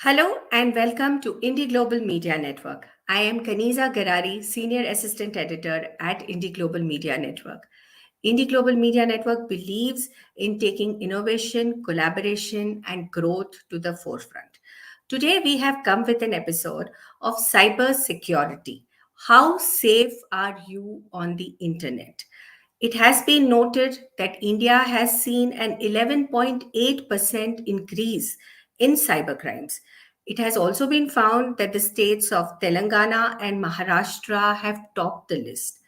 Hello and welcome to IndiGlobal Media Network. I am Kaniza Garari, Senior Assistant Editor at IndiGlobal Media Network. IndiGlobal Media Network believes in taking innovation, collaboration, and growth to the forefront. Today, we have come with an episode of cyber security. How safe are you on the internet? It has been noted that India has seen an 11.8% increase in cybercrimes. It has also been found that the states of Telangana and Maharashtra have topped the list.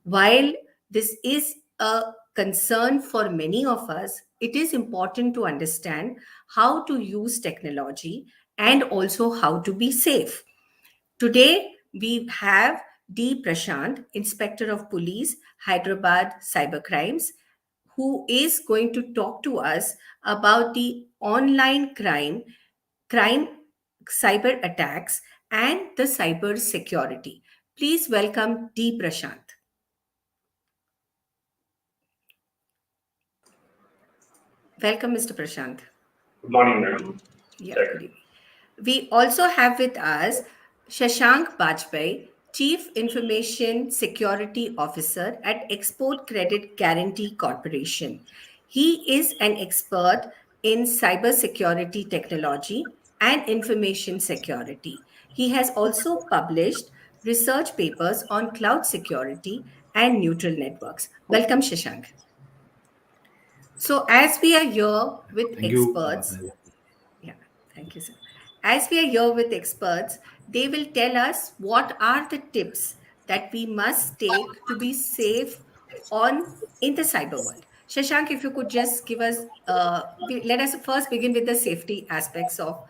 While this is a concern for many of us, it is important to understand how to use technology and also how to be safe. Today, we have D. Prashant, Inspector of Police, Hyderabad Cybercrimes, who is going to talk to us about the online crime, cyber attacks, and the cyber security. Please welcome D. Prashant. Welcome, Mr. Prashant. Good morning, madam. Yeah, Check. good evening. We also have with us Shashank Bajpai, Chief Information Security Officer at Export Credit Guarantee Corporation. He is an expert in cybersecurity technology and information security. He has also published research papers on cloud security and neutral networks. Welcome, Shashank. So, as we are here with Thank you. experts, yeah, thank you, sir. As we are here with experts, they will tell us what are the tips that we must take to be safe on in the cyber world. Shashank, if you could just give us, let us first begin with the safety aspects of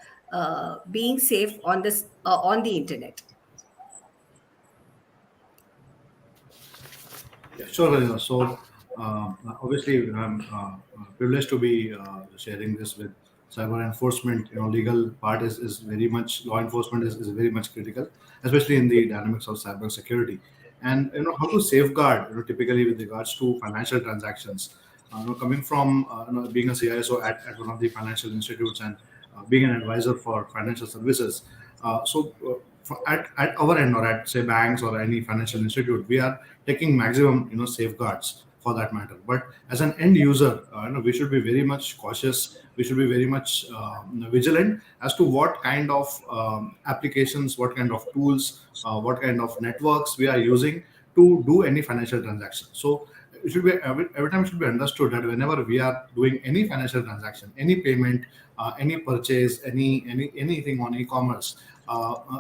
being safe on this on the internet. Yeah, sure. Obviously, I'm privileged to be sharing this with cyber enforcement. Legal part is very much law enforcement is very much critical, especially in the dynamics of cyber security. And how to safeguard. Typically with regards to financial transactions. Coming from being a CISO at one of the financial institutes and being an advisor for financial services. At our end or at say banks or any financial institute, we are taking maximum safeguards for that matter. But as an end user, we should be very much cautious. We should be very much vigilant as to what kind of applications, what kind of tools, what kind of networks we are using to do any financial transaction. So it should be every time it should be understood that whenever we are doing any financial transaction, any payment, any purchase, anything on e-commerce,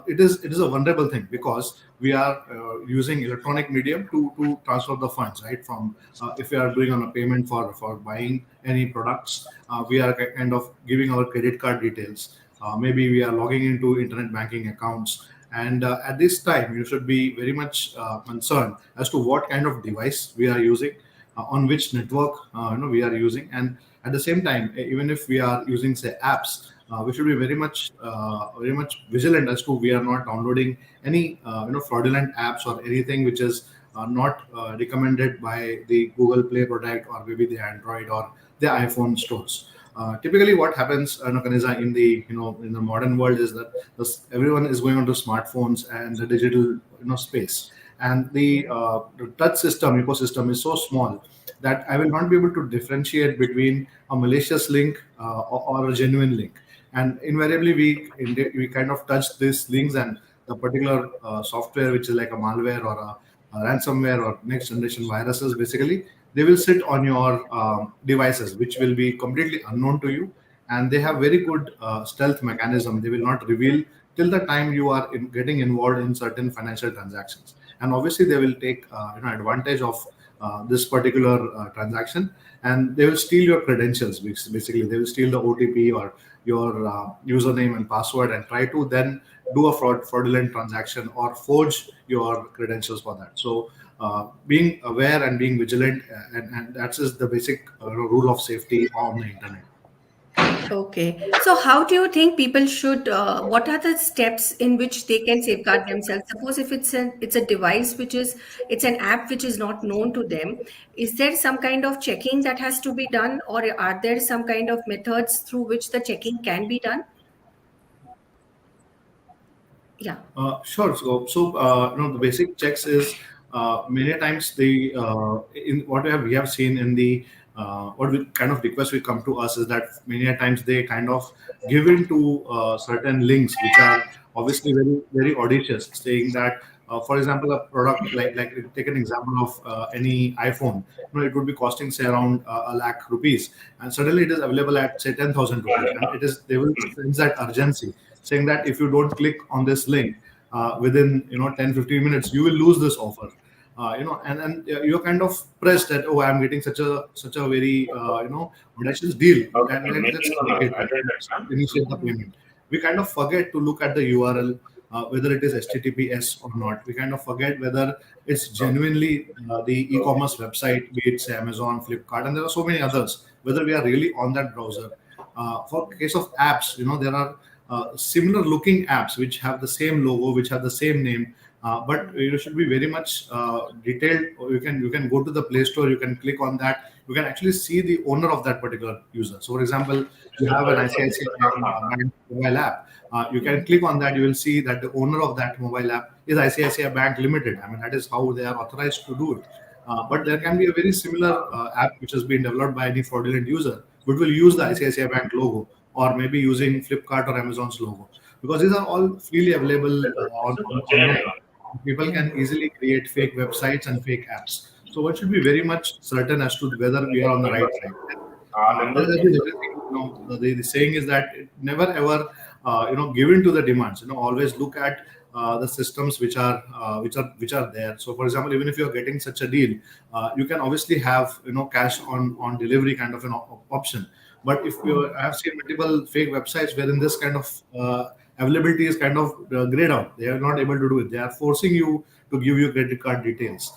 it is a vulnerable thing because we are using electronic medium to transfer the funds, right? From if we are doing on a payment for buying any products, we are kind of giving our credit card details. Maybe we are logging into internet banking accounts, and at this time you should be very much concerned as to what kind of device we are using, on which network we are using, and at the same time, even if we are using say apps, we should be very much vigilant as to we are not downloading any fraudulent apps or anything which is not recommended by the Google Play product or maybe the Android or the iPhone stores. Typically, what happens, Kaneza, in the in the modern world is that everyone is going onto smartphones and the digital space, and the touch system ecosystem is so small that I will not be able to differentiate between a malicious link or a genuine link. And invariably, we kind of touch these links, and the particular software, which is like a malware or a ransomware or next generation viruses, basically they will sit on your devices, which will be completely unknown to you, and they have very good stealth mechanism. They will not reveal till the time you are getting involved in certain financial transactions, and obviously they will take advantage of this particular transaction, and they will steal your credentials. Basically they will steal the OTP or your username and password and try to then do a fraudulent transaction or forge your credentials for that. So being aware and being vigilant, and that's is the basic rule of safety on the internet. Okay. So, how do you think people should? What are the steps in which they can safeguard themselves? Suppose if it's a device which is it's an app which is not known to them, is there some kind of checking that has to be done, or are there some kind of methods through which the checking can be done? Yeah. Sure. The basic checks is many times the in what we have seen in the what we, kind of request will come to us is that many a times they kind of give in to certain links which are obviously very very audacious, saying that. For example, a product like take an example of any iPhone. It would be costing say around a lakh rupees, and suddenly it is available at say 10,000 rupees, and it is they will sense that urgency, saying that if you don't click on this link within 10-15 minutes you will lose this offer. And you're kind of pressed that, oh, I'm getting such a very audacious deal, and let's click it and initiate the payment. We kind of forget to look at the URL, whether it is HTTPS or not. We kind of forget whether it's genuinely the e-commerce website, be it say Amazon, Flipkart, and there are so many others, whether we are really on that browser. For case of apps, there are similar looking apps which have the same logo, which have the same name, but you should be very much detailed. Or you can go to the Play Store, you can click on that, you can actually see the owner of that particular user. So, for example, you have an ICICI Bank mobile app. You can click on that. You will see that the owner of that mobile app is ICICI Bank Limited. I mean, that is how they are authorized to do it. But there can be a very similar app which has been developed by any fraudulent user, which will use the ICICI Bank logo, or maybe using Flipkart or Amazon's logo, because these are all freely available online. People can easily create fake websites and fake apps. So one should be very much certain as to whether we are on the right track. That is everything. The saying is that never ever give in to the demands. Always look at the systems which are there. So, for example, even if you are getting such a deal, you can obviously have cash on delivery kind of an option. But if you I have seen multiple fake websites wherein this kind of availability is kind of grayed out. They are not able to do it. They are forcing you to give your credit card details.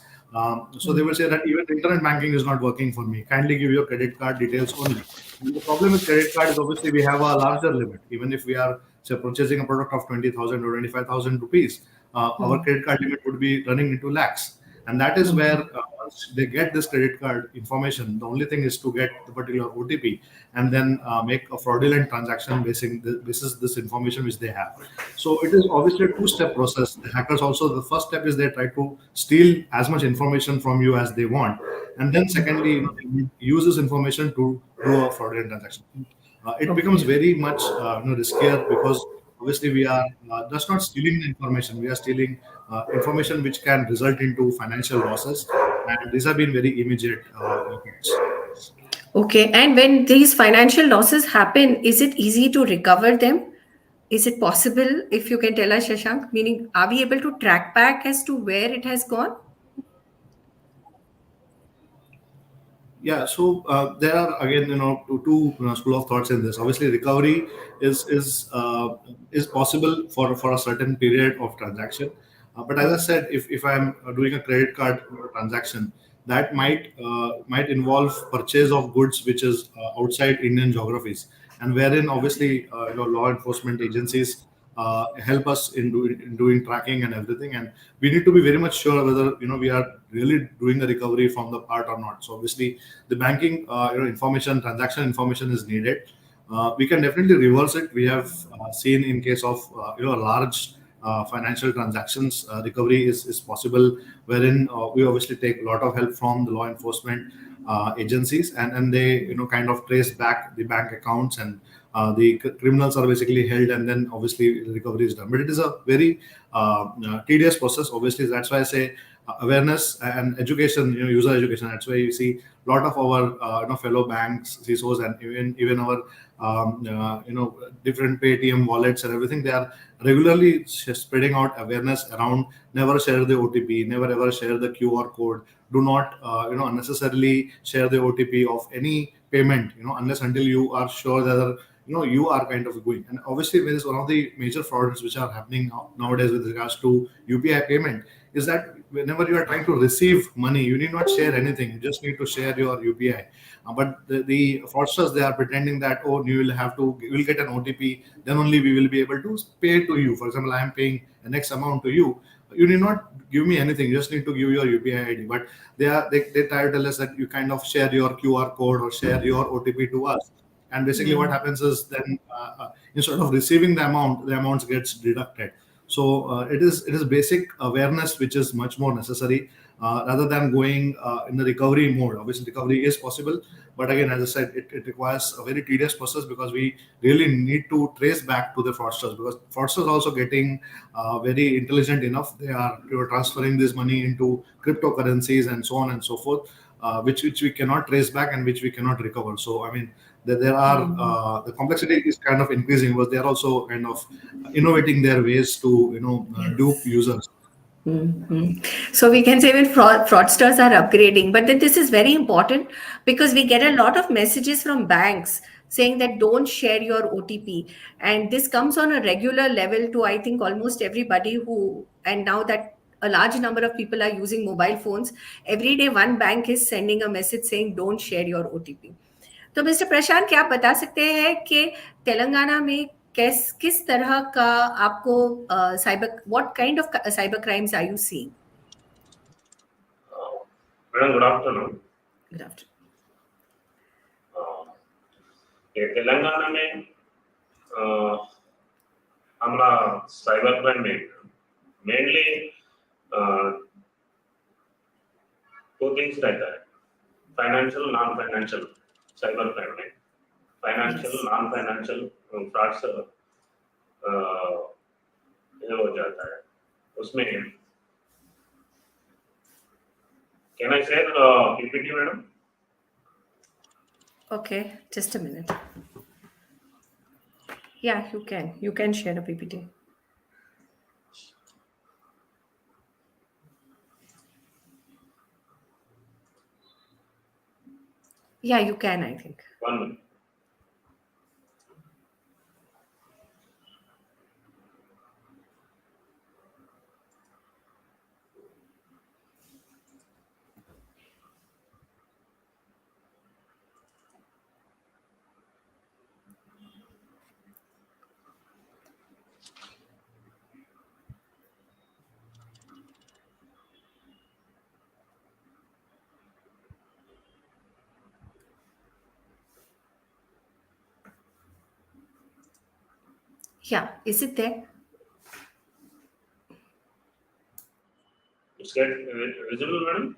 So they will say that even internet banking is not working for me. Kindly give your credit card details only. And the problem with credit card is obviously we have a larger limit. Even if we are say purchasing a product of 20,000 or 25,000 rupees, our credit card limit would be running into lakhs. And that is where once they get this credit card information, the only thing is to get the particular OTP and then make a fraudulent transaction basing this information which they have. So it is obviously a two-step process. The hackers also, the first step is they try to steal as much information from you as they want, and then secondly, they use this information to do a fraudulent transaction. It becomes Okay. very much riskier, because obviously we are just not stealing the information, we are stealing information which can result into financial losses, and these have been very immediate effects. Okay. And when these financial losses happen, is it easy to recover them? Is it possible, if you can tell us, Shashank? Meaning, are we able to track back as to where it has gone? Yeah, so there are again, two school of thoughts in this. Obviously, recovery is possible for a certain period of transaction, but as I said, if I'm doing a credit card transaction, that might involve purchase of goods which is outside Indian geographies, and wherein obviously law enforcement agencies help us in doing tracking and everything, and we need to be very much sure whether we are really doing the recovery from the part or not. So obviously the banking information, transaction information is needed. We can definitely reverse it. We have seen in case of large financial transactions, recovery is possible, wherein we obviously take a lot of help from the law enforcement agencies, and they kind of trace back the bank accounts, and the criminals are basically held, and then obviously recovery is done. But it is a very tedious process. Obviously, that's why I say awareness and education, user education. That's why you see a lot of our fellow banks, CISOs, and even our different Paytm wallets and everything. They are regularly spreading out awareness around never share the OTP, never ever share the QR code. Do not unnecessarily share the OTP of any payment, unless until you are sure that you are kind of going. And obviously there is one of the major frauds which are happening nowadays with regards to UPI payment, is that whenever you are trying to receive money, you need not share anything, you just need to share your UPI. But the fraudsters, they are pretending that, oh, you will get an OTP, then only we will be able to pay to you. For example, I am paying an X amount to you, you need not give me anything, you just need to give your UPI ID. But they try to tell us that you kind of share your QR code or share your OTP to us, and basically what Hmm. happens is then instead of receiving the amount gets deducted. So it is basic awareness which is much more necessary, rather than going in the recovery mode. Obviously, recovery is possible, but again, as I said, it requires a very tedious process, because we really need to trace back to the fraudsters, because fraudsters also getting very intelligent enough. They are, transferring this money into cryptocurrencies and so on and so forth, which we cannot trace back and which we cannot recover. So I mean, there are the complexity is kind of increasing, because they are also kind of innovating their ways to dupe Yes. users. So we can say when fraudsters are upgrading, but then this is very important because we get a lot of messages from banks saying that don't share your OTP, and this comes on a regular level to I think almost everybody who, and now that a large number of people are using mobile phones, every day one bank is sending a message saying don't share your OTP. तो mister प्रशांत क्या आप बता सकते हैं कि तेलंगाना में किस तरह का आपको cyber what kind of cyber crimes are you seeing? Madam good afternoon. Good afternoon. ये तेलंगाना में हमारा साइबर क्राइम में मेनली टू थिंग्स रहता है, financial non financial cyber crime में। फाइनेंशियल नॉन फाइनेंशियल फ्रॉड्स ये हो जाता है उसमें। Can I share PPT madam? Okay, just a minute. Yeah, you can share a PPT. Yeah, you can, I think. 1 minute. Yeah, is it there? It's get visible, madam?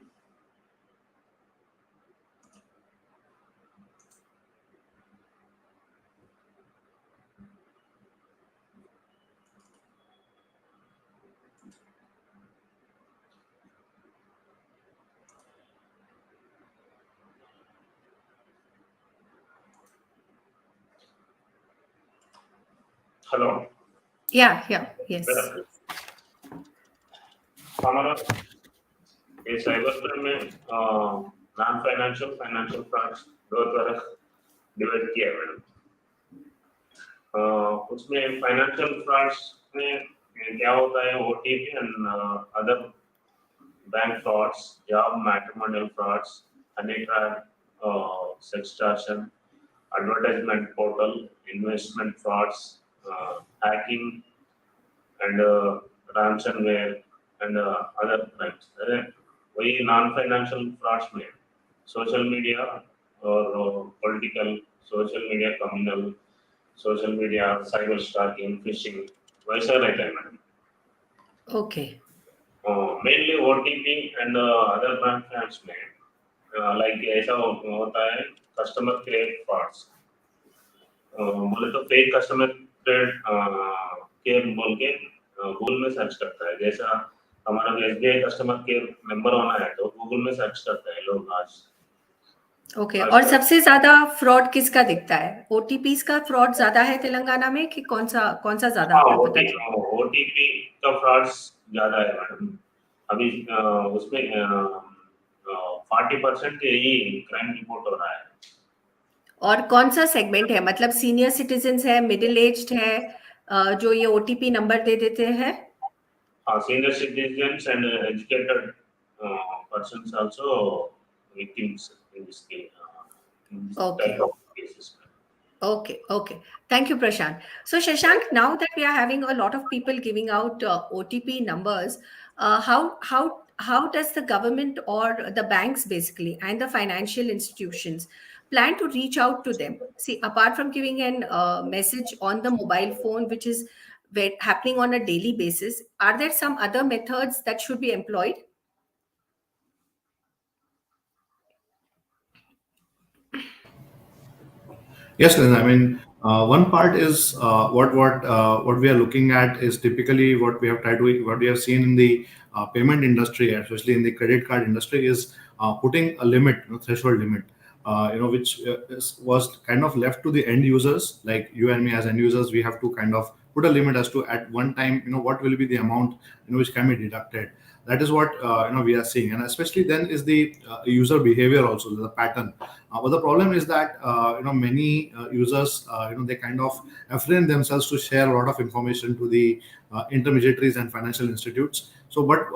Hello. Yeah, yes. हमारा ये cyber crime में non financial financial frauds दो तरह divide किया है madam. उसमें financial frauds में क्या होता है, OTP and other bank frauds, job matrimonial frauds, honey trap, sextortion, advertisement portal, investment frauds, hacking, and ransomware, and other crimes. वही non-financial frauds में social media और political, social media communal, social media cyber stalking, phishing वैसा रहता है madam. Okay. Mainly OTP and other bank frauds में like ऐसा होता है कस्टमर केयर फ्रॉड्स। बोले तो फेक कस्टमर केयर बोल के गूगल में सर्च करता है, जैसा हमारा एसबीआई कस्टमर केयर नंबर होना है तो गूगल में सर्च करता है लोग आज। ओके, और सबसे ज्यादा फ्रॉड किसका दिखता है? ओटीपीज का फ्रॉड ज्यादा है तेलंगाना में कि कौन सा ज्यादा आपको पता है? ओटीपी का फ्रॉड्स ज्यादा है मैडम। अभी उसमें 40% यही क्राइम रिपोर्ट हो रहा है। और कौन सा सेगमेंट है, मतलब सीनियर सिटीजन्स है, मिडिल एज्ड है, जो ये ओटीपी नंबर दे देते हैं? Senior citizens and educated persons also victims in this case, in this Okay. type of cases. Okay. Thank you, Prashant. So, Shashank, now that we are having a lot of people giving out OTP numbers, how does the government or the banks basically and the financial institutions plan to reach out to them? See, apart from giving an message on the mobile phone, which is happening on a daily basis, are there some other methods that should be employed? Yes, Lynn. I mean, one part is what we are looking at is typically what we have seen in the payment industry, especially in the credit card industry, is putting a limit, threshold limit, which was kind of left to the end users, like you and me as end users. We have to kind of put a limit as to at one time, what will be the amount, which can be deducted. That is what we are seeing, and especially then is the user behavior also, the pattern. But the problem is that many users they kind of refrain themselves to share a lot of information to the intermediaries and financial institutes. So, but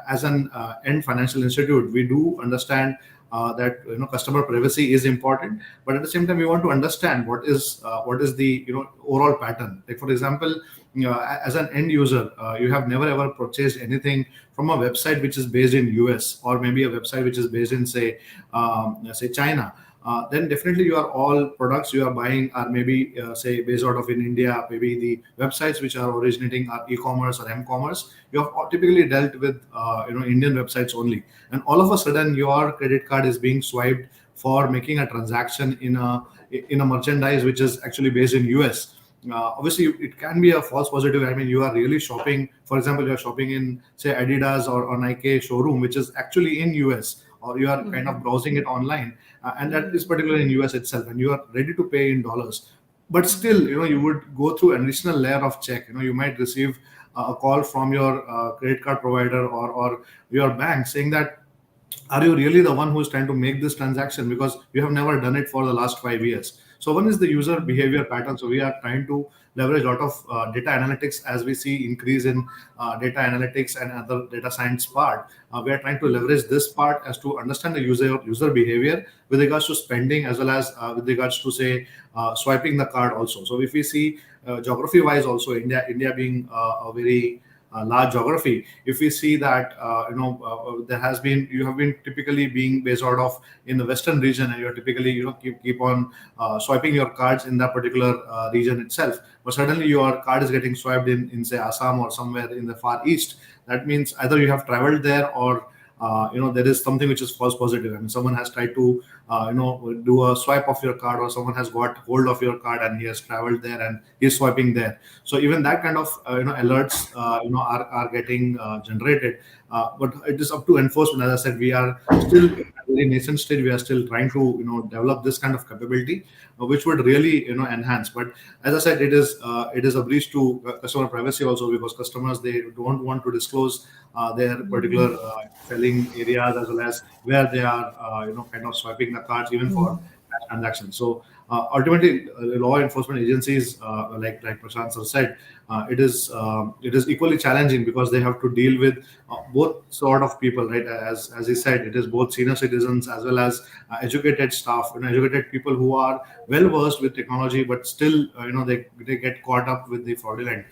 as an end financial institute, we do understand that customer privacy is important, but at the same time we want to understand what is the overall pattern. Like for example, as an end user, you have never ever purchased anything from a website which is based in US, or maybe a website which is based in say China. Then definitely your all products you are buying are maybe say based out of in India. Maybe the websites which are originating are e-commerce or m-commerce. You have typically dealt with Indian websites only, and all of a sudden your credit card is being swiped for making a transaction in a merchandise which is actually based in US. Obviously it can be a false positive. I mean, you are really shopping, for example, you are shopping in say Adidas or Nike showroom which is actually in US, or you are kind of browsing it online, and that is particularly in US itself, and you are ready to pay in dollars. But still, you would go through an additional layer of check. You might receive a call from your credit card provider or your bank saying that, are you really the one who's trying to make this transaction, because you have never done it for the last 5 years. So one is the user behavior pattern. So we are trying to leverage a lot of data analytics. As we see increase in data analytics and other data science part, we are trying to leverage this part as to understand the user behavior with regards to spending, as well as with regards to say swiping the card also. So if we see geography wise also, India being a very large geography, if we see that there has been, you have been typically being based out of in the western region, and you're typically keep on swiping your cards in that particular region itself, but suddenly your card is getting swiped in say Assam or somewhere in the far east. That means either you have traveled there, or there is something which is false positive. I mean, someone has tried to do a swipe of your card, or someone has got hold of your card and he has traveled there and he's swiping there. So even that kind of alerts are getting generated. But it is up to enforcement. As I said, we are still at a very nascent stage. We are still trying to develop this kind of capability, which would really enhance. But as I said, it is a breach to customer privacy also, because customers, they don't want to disclose their particular selling areas, as well as where they are kind of swiping the cards even for cash transactions. So ultimately, law enforcement agencies, like Prashant sir said, it is equally challenging, because they have to deal with both sort of people, right? As he said, it is both senior citizens as well as educated staff, educated people who are well versed with technology, but still they get caught up with the fraudulent.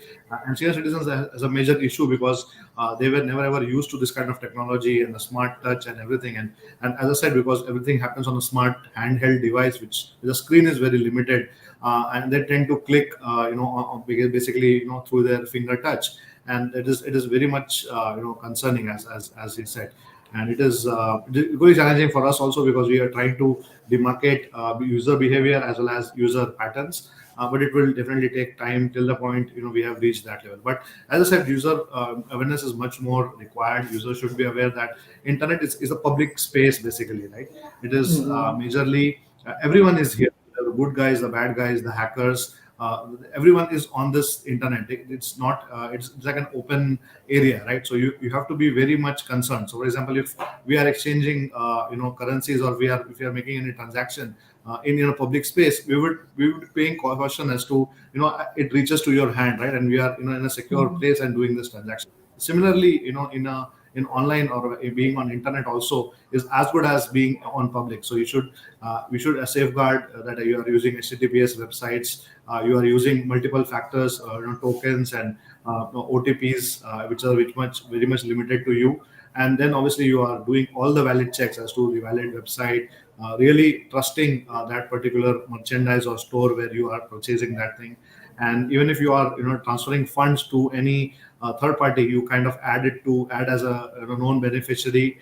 And senior citizens as a major issue, because they were never ever used to this kind of technology and the smart touch and everything. And as I said, because everything happens on a smart handheld device, which the screen is very limited, and they tend to click basically through their finger touch. And it is very much concerning, as he said. And it is very challenging for us also, because we are trying to demarcate user behavior as well as user patterns. But it will definitely take time till the point we have reached that level. But as I said, user awareness is much more required. Users should be aware that internet is a public space, basically, right? It is majorly everyone is here, the good guys, the bad guys, the hackers. Everyone is on this internet. It's not it's like an open area, right? So you have to be very much concerned. So for example, if we are exchanging currencies, or if we are making any transaction in a public space, we would be paying caution as to it reaches to your hand, right? And we are in a secure place and doing this transaction. Similarly, in online, or being on internet also, is as good as being on public. So we should safeguard that you are using HTTPS websites, you are using multiple factors, tokens, and OTPs, which are very much limited to you. And then obviously you are doing all the valid checks as to the valid website, really trusting that particular merchandise or store where you are purchasing that thing. And even if you are transferring funds to any third party, you kind of add as a known beneficiary,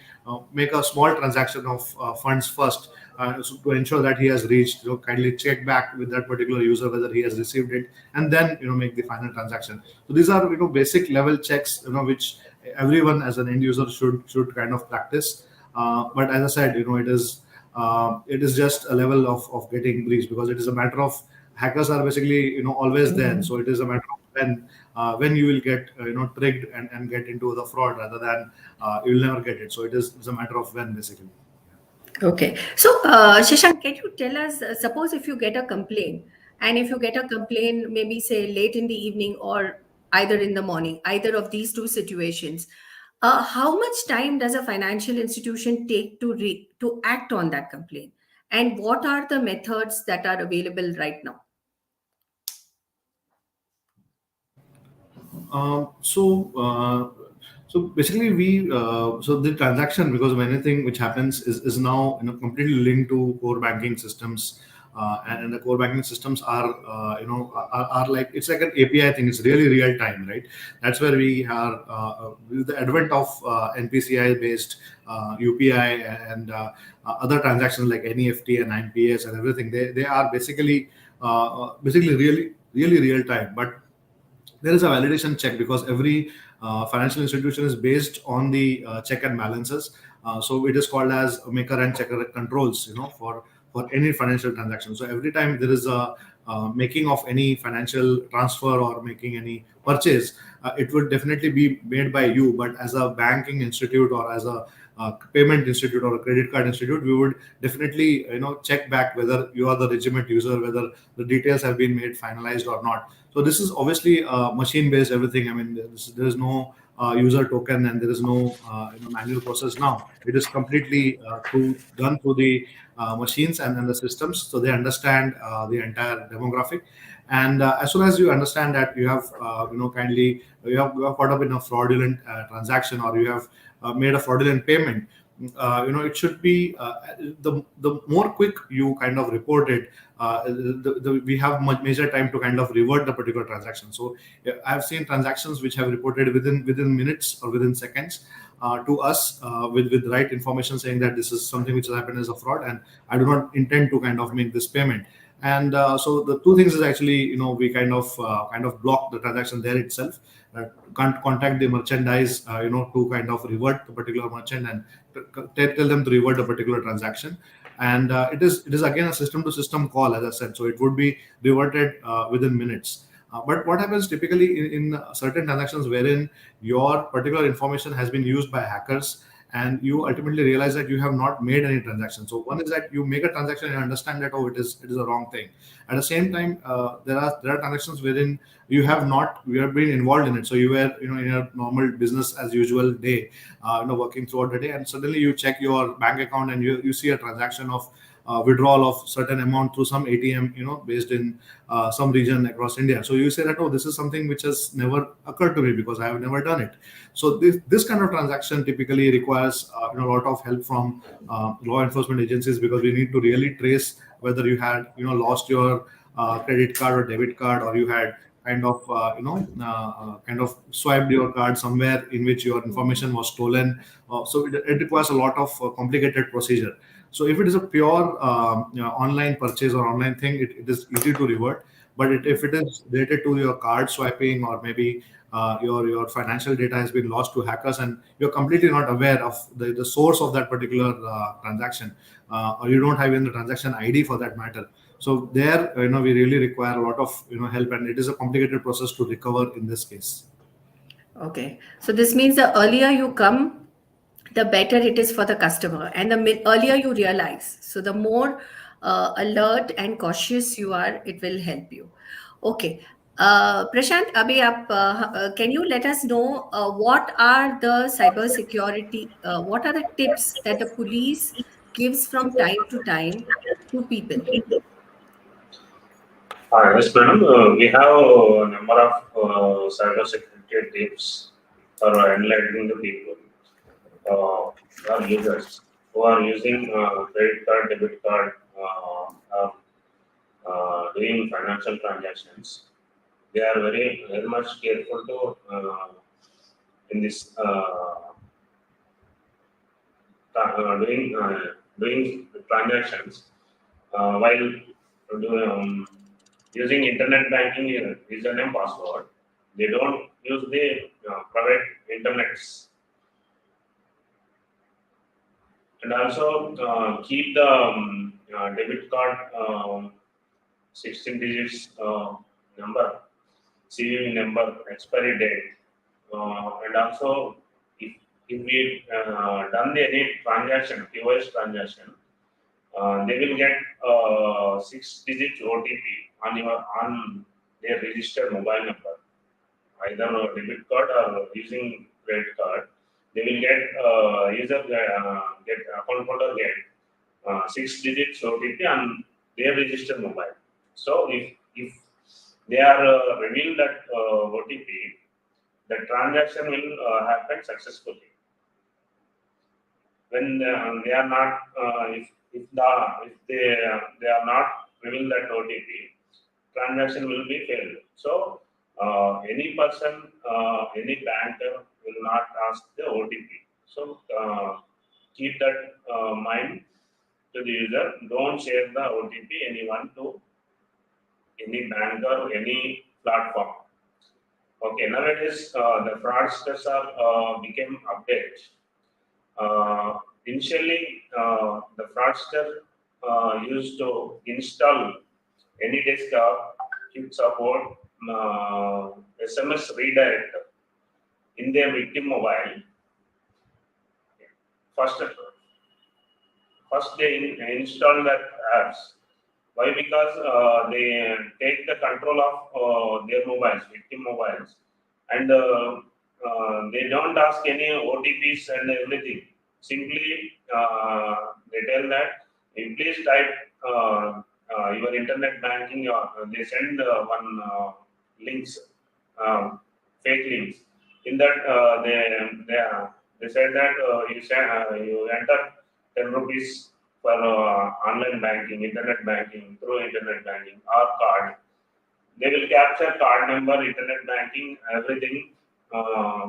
make a small transaction of funds first, so to ensure that he has reached, kindly check back with that particular user whether he has received it, and then make the final transaction. So these are basic level checks, which everyone as an end user should kind of practice. But as I said, it is just a level of getting breached, because it is a matter of, hackers are basically always there. So it is a matter of when you will get tricked and get into the fraud, rather than you will never get it. So it's a matter of when, basically. Okay. So, Shashank, can you tell us, suppose if you get a complaint, and if you get a complaint, maybe say late in the evening or either in the morning, either of these two situations, how much time does a financial institution take to act on that complaint? And what are the methods that are available right now? So basically, so the transaction, because of anything which happens, is now completely linked to core banking systems, and the core banking systems are are like, it's like an API thing. It's really real time, right? That's where we are, with the advent of NPCI based UPI and other transactions like NEFT and IMPS and everything. They are basically really real time. But there is a validation check, because every financial institution is based on the check and balances. So it is called as maker and checker controls, for any financial transaction. So every time there is a making of any financial transfer or making any purchase, it would definitely be made by you. But as a banking institute, or as a payment institute, or a credit card institute, we would definitely check back whether you are the legitimate user, whether the details have been made finalized or not. So this is obviously machine based everything. I mean, there is no user token, and there is no manual process now. It is completely done through the machines and the systems, so they understand the entire demographic. And as soon as you understand that you have you have caught up in a fraudulent transaction, or you have made a fraudulent payment, it should be, the more quick you kind of report it, we have much major time to kind of revert the particular transaction. So I've seen transactions which have reported within minutes or within seconds to us, with the right information, saying that this is something which has happened as a fraud, and I do not intend to kind of make this payment. And so the two things is actually, we kind of block the transaction there itself. Can't contact the merchandise, to kind of revert the particular merchant, and tell them to revert a particular transaction. And it is again a system to system call, as I said. So it would be reverted within minutes. But what happens typically in certain transactions, wherein your particular information has been used by hackers, and you ultimately realize that you have not made any transaction. So one is that you make a transaction and understand that, oh, it is a wrong thing. At the same time, there are transactions wherein you have been involved in it. So you were in your normal business as usual day, working throughout the day, and suddenly you check your bank account, and you see a transaction of withdrawal of certain amount through some ATM, based in some region across India. So you say that, oh, this is something which has never occurred to me, because I have never done it. So this kind of transaction typically requires a lot of help from law enforcement agencies, because we need to really trace whether you had lost your credit card or debit card, or you had kind of swiped your card somewhere in which your information was stolen. So it requires a lot of complicated procedure. So if it is a pure online purchase or online thing, it is easy to revert. But if it is related to your card swiping, or maybe your financial data has been lost to hackers, and you're completely not aware of the source of that particular transaction, or you don't have even the transaction ID for that matter. So there, we really require a lot of help, and it is a complicated process to recover in this case. Okay. So this means the earlier you come, the better it is for the customer, and the earlier you realize. So the more alert and cautious you are, it will help you. Okay. Prashant, abhi can you let us know what are the cyber security, what are the tips that the police gives from time to time to people? Yes, madam. We have a number of cyber security tips for enlightening the people, our users who are using credit card, debit card, doing financial transactions. they are very much careful to in this doing transactions while um, using internet banking username password. They don't use the private internets, and also keep the debit card 16 digits number, CVV number, expiry date, and also if we done any transaction, POS transaction, they will get 6-digit OTP on their registered mobile number, either a debit card or using credit card. They will get get account holder get 6 digits OTP on their registered mobile. So if they are revealed that OTP, the transaction will happen successfully. When they are not, if they are not revealed that OTP, transaction will be failed. So any person, any banker will not ask the OTP. So keep that mind to the user. Don't share the OTP anyone to any bank or any platform. Okay, nowadays the fraudsters are became update. Initially, the fraudster used to install any desktop chip support SMS redirector in their victim mobile. First, first they install that apps. Why? Because they take the control of their mobiles, victim mobiles, and they don't ask any OTPs and everything. Simply, they tell that you please type your internet banking. They send one links, fake links. In that, they said that you enter 10 rupees for online banking, internet banking, through internet banking or card. They will capture card number, internet banking, everything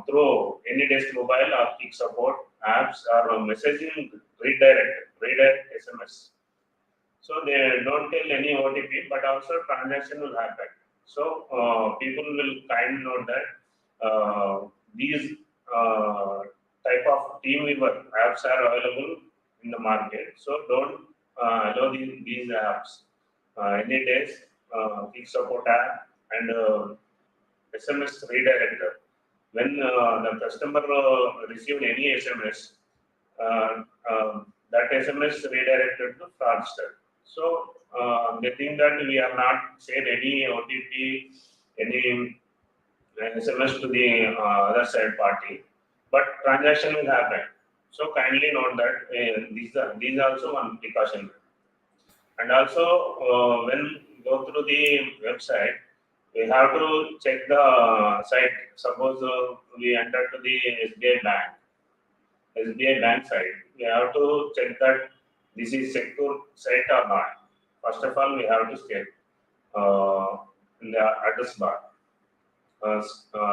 through any desk mobile or kick support apps or messaging redirect SMS. So they don't tell any OTP, but also transaction will happen. So people will kind note that these type of Teamweaver apps are available in the market. So don't allow these apps. Any days, kick support app and SMS redirector. When the customer received any SMS, that SMS redirected to fraudster. So they think that we have not said any OTP, any SMS to the other side party, but transaction will happen. So kindly note that these are also one precaution. And also when go through the website, we have to check the site. Suppose we enter to the SBI Bank site, we have to check that this is secure site or not. First of all, we have to check in the address bar.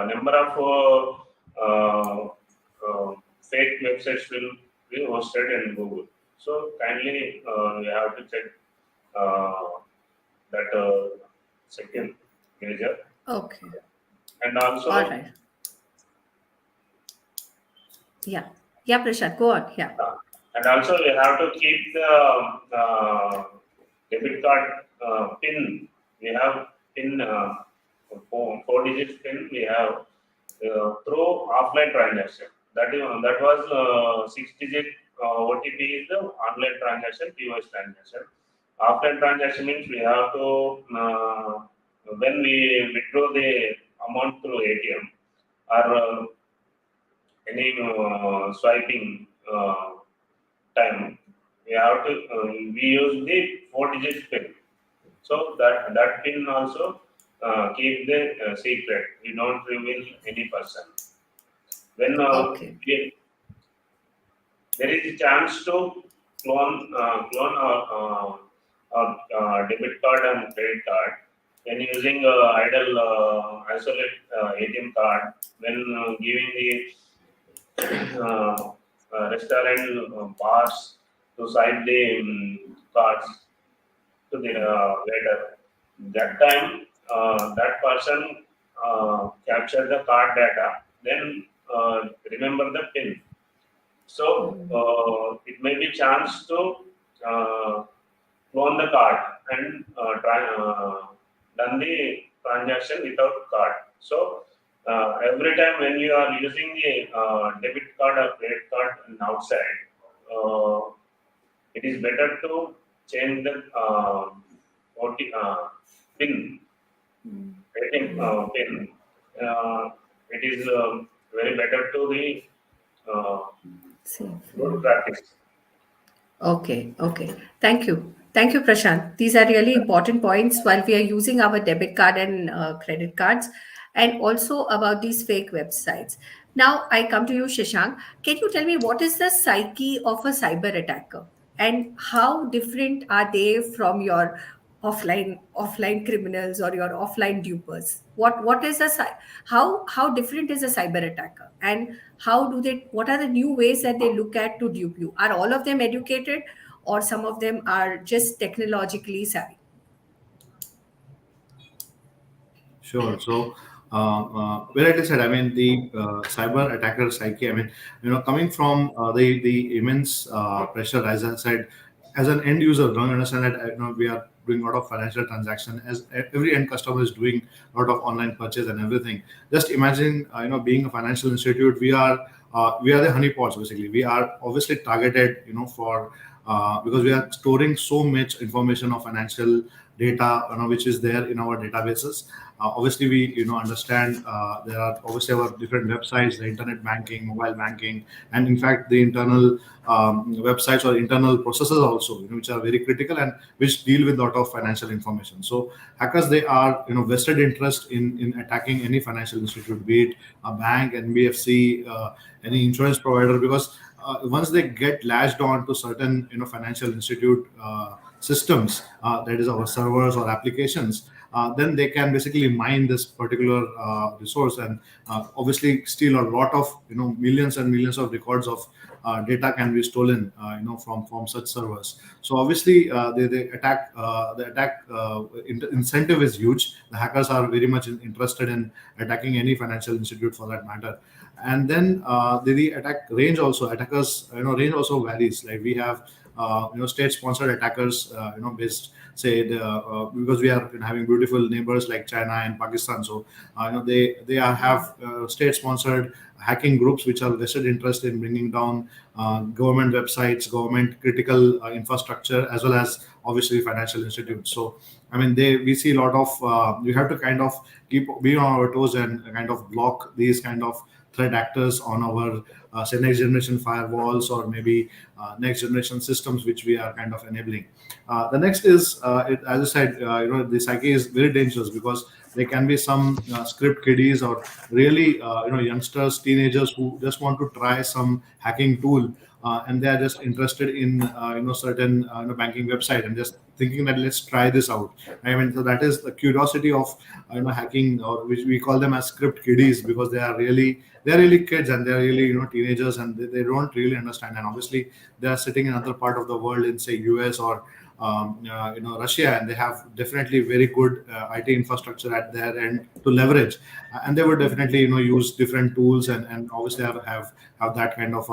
Number of fake websites will be hosted in Google. So kindly we have to check that second measure. Okay. And All also right. Yeah. Yeah, Prashant, go on. Yeah. and also we have to keep the debit card pin. We have pin 4 digit pin. We have through offline transaction. That was 6 digit OTP is the online transaction, POS transaction. Offline transaction means we have to when we withdraw the amount through ATM or any swiping time, we have to we use the 4 digit pin. So that pin also keep the secret. We don't reveal any person. When Okay. there is a chance to clone our debit card and credit card, when using idle isolate ATM card, when giving the restaurant bars to side the cards to the waiter. That time, that person capture the card data, then remember the PIN. So it may be chance to uh, clone the card and done the transaction without card. So every time when you are using the debit card or credit card outside, uh, it is better to change the PIN, rating PIN. Uh, it is very better to the uh, Safe. good practice. Okay, okay. Thank you. Thank you, Prashant. These are really important points while we are using our debit card and credit cards, and also about these fake websites. Now, I come to you, Shashank. Can you tell me what is the psyche of a cyber attacker and how different are they from your offline criminals or your offline dupers? What is how different is a cyber attacker, and how do they, what are the new ways that they look at to dupe you? Are all of them educated, or some of them are just technologically savvy? Sure. So, well, like I said, I mean, the cyber attacker psyche. I mean, coming from the immense pressure, as I said, as an end user, don't understand that we are doing a lot of financial transaction. As every end customer is doing a lot of online purchase and everything. Just imagine, being a financial institute, we are the honeypots basically. We are obviously targeted, for because we are storing so much information of financial data, which is there in our databases. Obviously, we understand there are obviously our different websites, the internet banking, mobile banking, and in fact the internal websites or internal processes also, which are very critical and which deal with a lot of financial information. So hackers, they are vested interest in attacking any financial institute, be it a bank, NBFC, any insurance provider, because once they get latched on to certain financial institute systems, that is our servers or applications, then they can basically mine this particular resource and obviously steal a lot of millions and millions of records of data can be stolen from such servers. So obviously the attack incentive is huge. The hackers are very much interested in attacking any financial institute for that matter. And then the attack range also, attackers range also varies. Like we have state sponsored attackers, based, say, because we are having beautiful neighbors like China and Pakistan. So have state sponsored hacking groups which are vested interest in bringing down government websites, government critical infrastructure, as well as obviously financial institutes. So I mean, we see a lot of we have to kind of keep be on our toes and kind of block these kind of threat actors on our say next generation firewalls, or maybe next generation systems which we are kind of enabling. The next is, as I said, the psyche is very dangerous because there can be some script kiddies or really youngsters, teenagers who just want to try some hacking tool, and they are just interested in certain banking website and just thinking that let's try this out. I mean, so that is the curiosity of hacking, or which we call them as script kiddies, because they are really kids, and they are really teenagers, and they don't really understand. And obviously they are sitting in another part of the world, in say US or Russia, and they have definitely very good IT infrastructure at their end to leverage. And they would definitely use different tools, and obviously have that kind of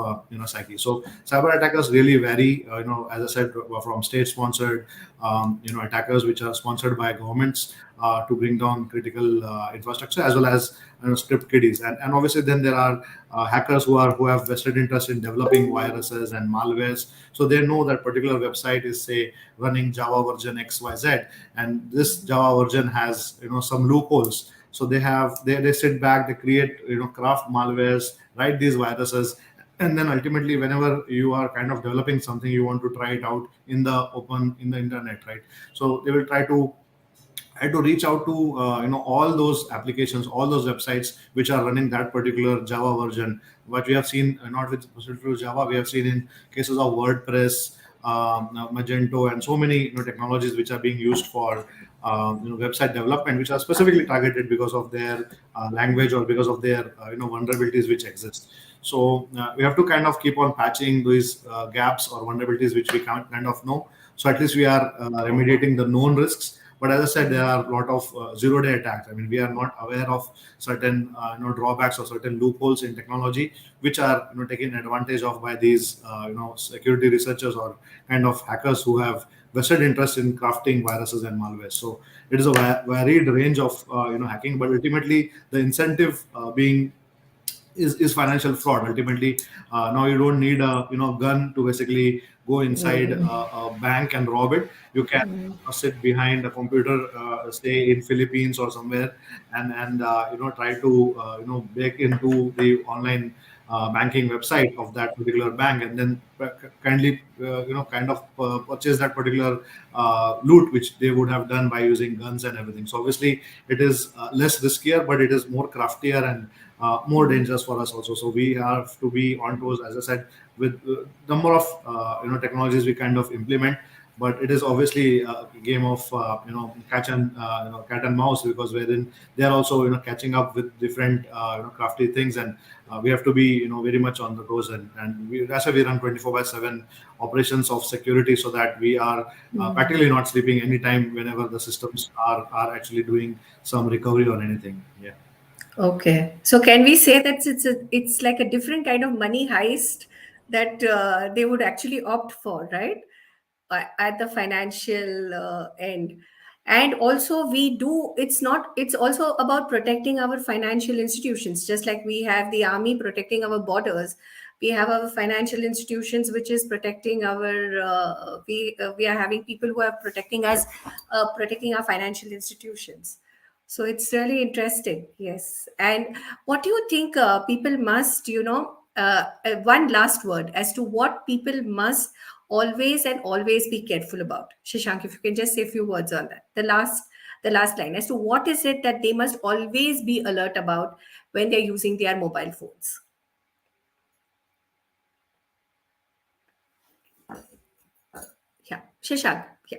psyche. So cyber attackers really vary, as I said, from state sponsored attackers which are sponsored by governments to bring down critical infrastructure, as well as script kiddies. And obviously then there are hackers who have vested interest in developing viruses and malwares. So they know that particular website is, say, running Java version XYZ, and this Java version has some loopholes. So they sit back, they create craft malwares, write these viruses, and then ultimately whenever you are kind of developing something, you want to try it out in the internet, right? So they will try to reach out to all those applications, all those websites which are running that particular Java version. What we have seen, not with specific to Java, we have seen in cases of WordPress, Magento, and so many technologies which are being used for website development, which are specifically targeted because of their language or because of their vulnerabilities which exist. So we have to kind of keep on patching these gaps or vulnerabilities which we can't kind of know. So at least we are remediating the known risks. But as I said, there are a lot of zero-day attacks. I mean, we are not aware of certain drawbacks or certain loopholes in technology, which are taken advantage of by these security researchers or kind of hackers who have vested interest in crafting viruses and malware. So it is a varied range of hacking, but ultimately the incentive being is financial fraud. Ultimately, now you don't need a gun to basically go inside a bank and rob it. You can sit behind a computer, stay in Philippines or somewhere, and try to break into the online banking website of that particular bank, and then kindly kind of purchase that particular loot which they would have done by using guns and everything. So obviously it is less riskier, but it is more craftier and more dangerous for us also. So we have to be on toes, as I said, with number of technologies we kind of implement. But it is obviously a game of catch and cat and mouse, because wherein they are also catching up with different crafty things, and we have to be very much on the toes, that's why we run 24/7 operations of security, so that we are practically not sleeping anytime whenever the systems are actually doing some recovery or anything. Yeah. Okay. So can we say that it's like a different kind of money heist that they would actually opt for, right? At the financial end. And also we do, it's also about protecting our financial institutions. Just like we have the army protecting our borders, we have our financial institutions which is protecting our we are having people who are protecting us, protecting our financial institutions. So it's really interesting. Yes. And what do you think people must, one last word as to what people must always and always be careful about? Shashank, if you can just say a few words on that. The last line as to what is it that they must always be alert about when they're using their mobile phones. Yeah. Shashank. Yeah.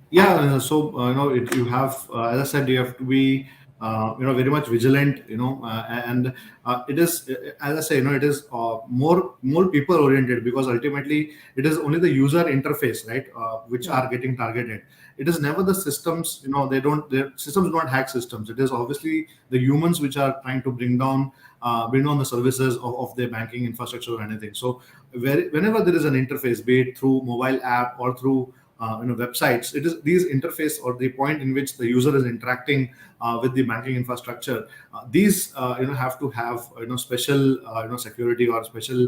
Yeah, you have, as I said, you have to be very much vigilant, and it is, as I say, it is more people oriented, because ultimately it is only the user interface, right, which Hmm. are getting targeted. It is never the systems. Their systems don't hack systems. It is obviously the humans which are trying to bring down the services of their banking infrastructure or anything. So whenever there is an interface, be it through mobile app or through websites, it is these interface or the point in which the user is interacting with the banking infrastructure. These have to have special security or special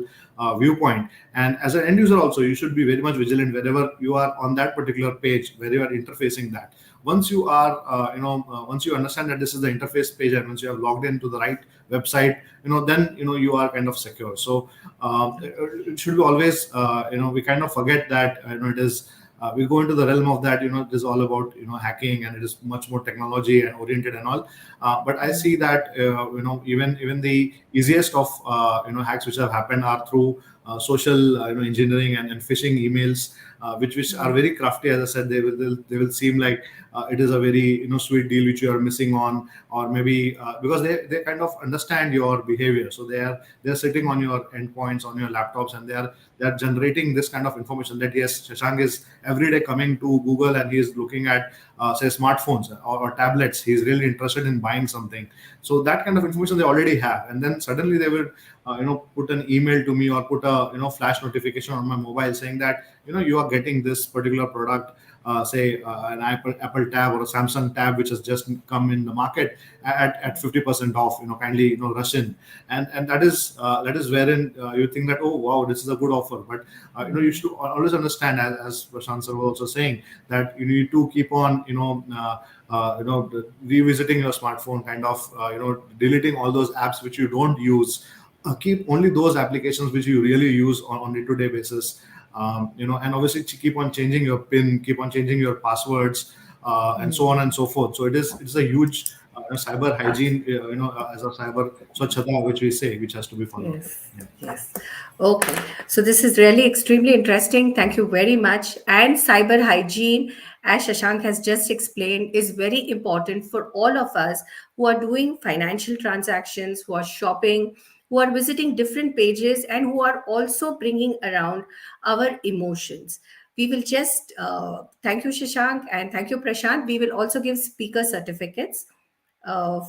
viewpoint. And as an end user also, you should be very much vigilant wherever you are on that particular page where you are interfacing that. Once you are once you understand that this is the interface page, and once you have logged into the right website, then you are kind of secure. So it should be always, we kind of forget that it is, we go into the realm of that, it is all about hacking, and it is much more technology and oriented and all. But I see that even the easiest of hacks which have happened are through social engineering and phishing emails, which are very crafty. As I said, they will seem like it is a very sweet deal which you are missing on, or maybe because they kind of understand your behavior. So they're sitting on your endpoints on your laptops, and they're generating this kind of information that yes, Shashank is every day coming to Google, and he is looking at say smartphones or tablets. He's really interested in buying something. So that kind of information they already have, and then suddenly they will put an email to me or put a flash notification on my mobile saying that you are getting this particular product, say an Apple tab or a Samsung tab which has just come in the market at 50% off. Kindly rush in, and that is wherein you think that, oh wow, this is a good offer. But you should always understand, as Prashant sir was also saying, that you need to keep on revisiting your smartphone, kind of deleting all those apps which you don't use. Keep only those applications which you really use on day-to-day basis. And obviously keep on changing your pin, keep on changing your passwords, and so on and so forth. So it's a huge cyber hygiene, as a cyber swachhata, which we say, which has to be followed. Yes, Yeah. yes. Okay. So this is really extremely interesting. Thank you very much. And cyber hygiene, as Shashank has just explained, is very important for all of us who are doing financial transactions, who are shopping, who are visiting different pages, and who are also bringing around our emotions. We will just thank you, Shashank, and thank you, Prashant. We will also give speaker certificates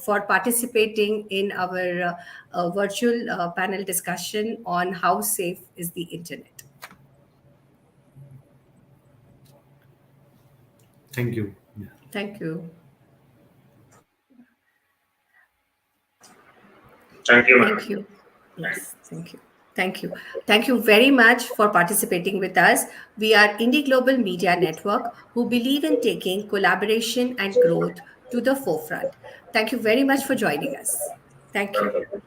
for participating in our virtual panel discussion on how safe is the internet. Thank you. Yeah. Thank you. Thank you, Thank madam. you. Thank Yes, thank you. Thank you. Thank you very much for participating with us. We are IndiGlobal Media Network, who believe in taking collaboration and growth to the forefront. Thank you very much for joining us. Thank you. you.